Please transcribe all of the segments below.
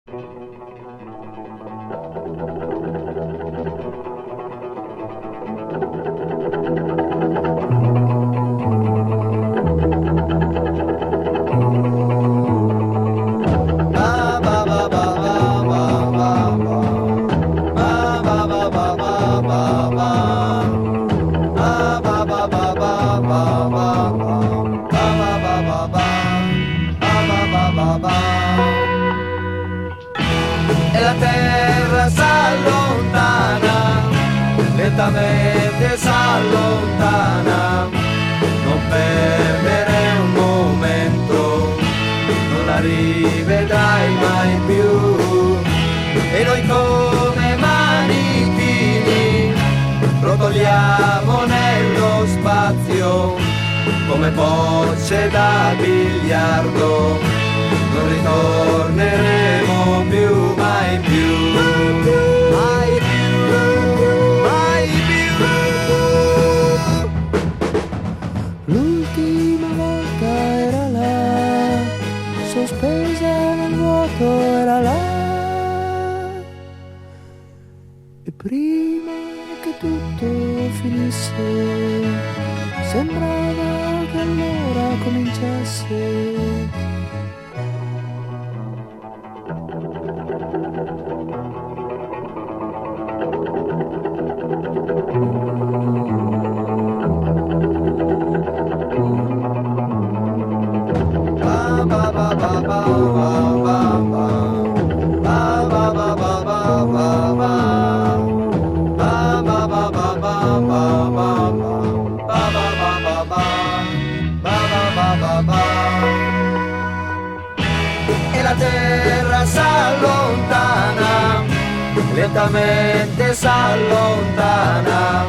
E la terra s'allontana, lentamente s'allontana, non perdere un momento, non la rivedrai mai più. E noi come manichini rotoliamo nello spazio, come bocce da biliardo, non ritorneremo più, mai più, mai più, mai più. L'ultima volta era là, sospesa nel vuoto era là. E prima che tutto finisse, sembrava che allora cominciasse. E la terra s'allontana, lentamente s'allontana,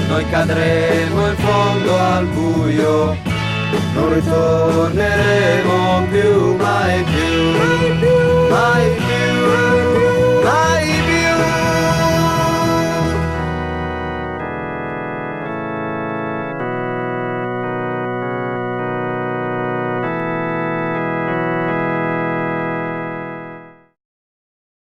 noi cadremo in fondo al buio, non ritorneremo più, mai più, mai più.